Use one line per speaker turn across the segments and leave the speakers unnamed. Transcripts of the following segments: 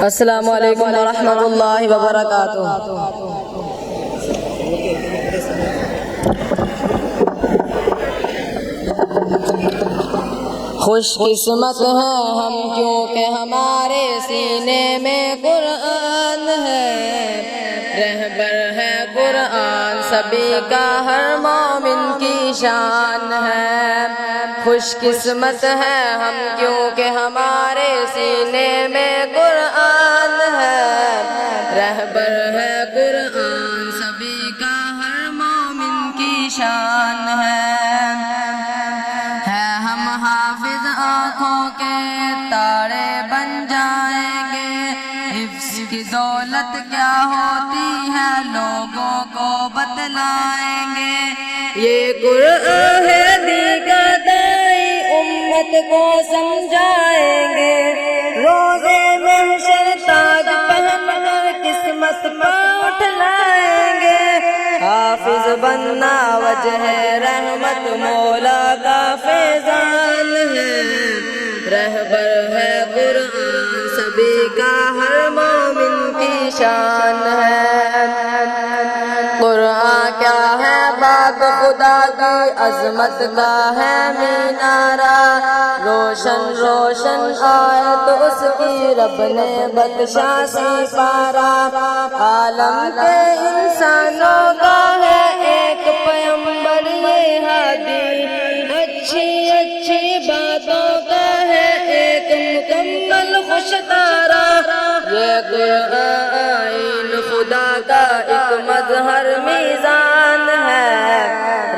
السلام علیکم ورحمۃ اللہ وبرکاتہ۔ خوش قسمت ہیں ہم کیونکہ ہمارے سینے میں قرآن ہے، رہبر ہے قرآن سبھی کا ہر مومن کی شان ہے۔ خوش قسمت ہیں ہم کیونکہ ہمارے سینے میں قرآن ہے، رہبر ہے قرآن سبھی کا ہر مومن کی شان ہے۔ ہم حافظ آنکھوں کے تارے بن جائیں گے، حفظ کی دولت کیا ہوتی ہے لوگوں کو بتلائیں گے۔ یہ قرآن ہے دیگر دائی امت کو سمجھائیں گے، روزے محشر تاج پہن کر قسمت پہ اٹھلائیں گے۔ حافظ بننا وجہ رحمت مولا کا فیضان ہے، رہبر ہے قرآن سبھی کا ہر مومن کی شان ہے۔ قرآن کیا ہے بات خدا کی عظمت کا ہے مینارہ، روشن روشن آیت اس کی رب نے بخشا سپارہ۔ عالم کے انسانوں کا ہے ایک پیمبر یہ ہادی، اچھی اچھی باتوں کا ہے ایک مکمل خوش تارہ۔ یہ قرآن آئین خدا کا ایک مظہر میزان ہے،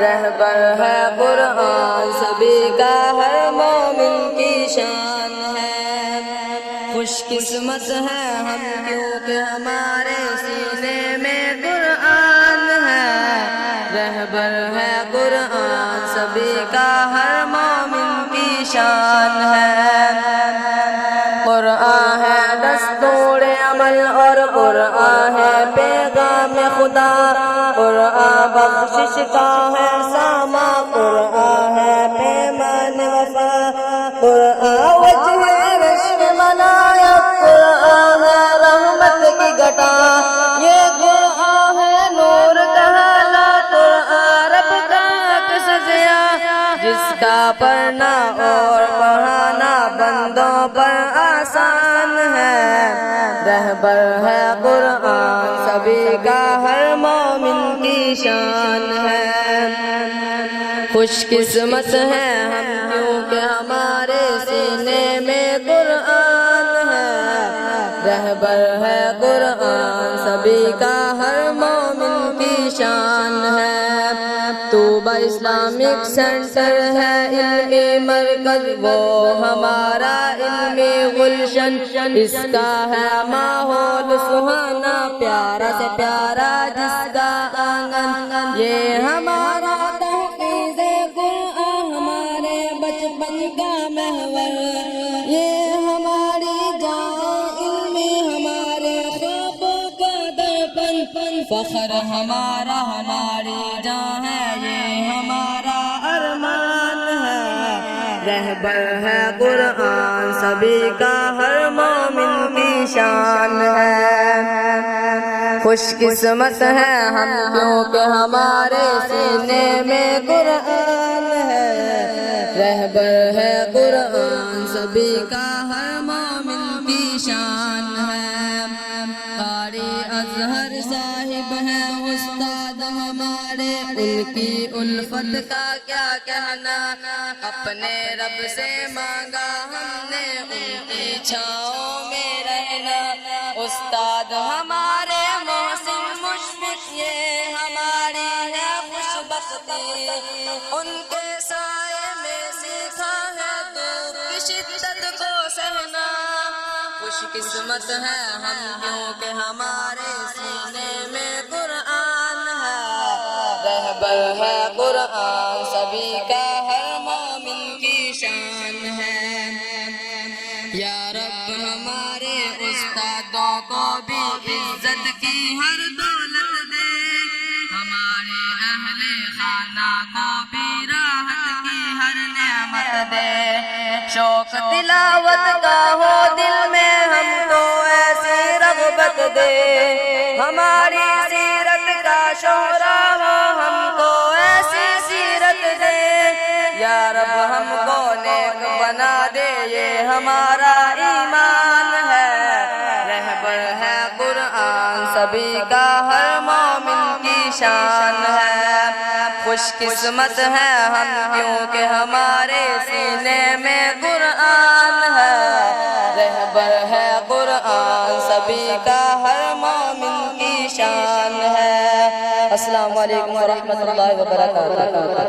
رہبر ہے قرآن سبھی کا ہر مومن کی شان ہے۔ خوش قسمت ہے ہم کیونکہ ہمارے سینے میں قرآن ہے، رہبر ہے قرآن سبھی کا ہر مومن کی شان ہے۔ قرآن ہے دستور عمل اور قرآن ہے پیغام خدا، قرآن بخشش کا ہے ساما، قرآن ہے پیمان وفا، قرآن وجہ رشک منایت، قرآن ہے رحمت کی گھٹا، یہ قرآن ہے نور کا حالا، قرآن رب کا عکس ضیاء، جس کا پڑھنا اور پڑھانا بندوں پر آسان ہے، رہبر ہے قرآن سبھی کا ہر مومن کی شان ہے۔ خوش قسمت ہے ہم کیونکہ ہمارے سینے میں قرآن ہے، رہبر ہے قرآن سبھی کا ہر مومن کی شان ہے۔ طوبہ اسلامک سینٹر ہے علمی مرکز، وہ ہمارا علمی گلشن، اس کا ہے ماحول سہانا پیارا سے پیارا جس کا آنگن، یہ ہمارا تحفیظ قرآن ہمارے بچپن کا محور، یہ ہماری جان علمی ہمارے خوابوں کا درپن، فخر ہمارا ہماری جان ہے یہ ہمارا ارمان ہے، رہبر ہے قرآن سبھی کا ہر مومن کی شان ہے۔ خوش قسمت ہے ہم کیونکہ ہمارے سینے میں قرآن ہے، رہبر ہے قرآن سبھی کا ہر مومن کی شان ہے۔ قاری اظہر صاحب ہیں استاد ہمارے، ان کی الفت کا کیا کہنا، اپنے رب سے مانگا ہم نے ان کی چھاؤں میں رہنا۔ استاد ہمارے محسن مشفق یہ ہماری ہے خوش بختی، ان کے سائے میں سیکھا ہے دھوپ کی شدت کو سہنا۔ خوش قسمت ہے ہم کیونکہ ہمارے سینے میں قرآن ہے، رہبر ہے قرآن سبھی کا ہر مومن کی شان ہے۔ یا رب ہمارے استادوں کو بھی عزت کی ہر دولت دے، ہمارے اہل خانہ کو بھی راحت کی ہر نعمت دے، شوق تلاوت کا ہو دل میں ہم تو ایسے ہماری سیرت کا شعرا ہو، ہم کو ایسی سیرت دے یا رب، ہم کو نیک بنا دے، یہ ہمارا ایمان ہے۔ رہبر ہے قرآن سبھی کا، ہر مومن کی شان ہے۔ خوش قسمت ہے ہم کیونکہ ہمارے سینے میں قرآن ہے۔ رہبر ہے قرآن سبھی کا، ہر مومن کی شان ہے۔ السلام علیکم ورحمۃ اللہ وبرکاتہ۔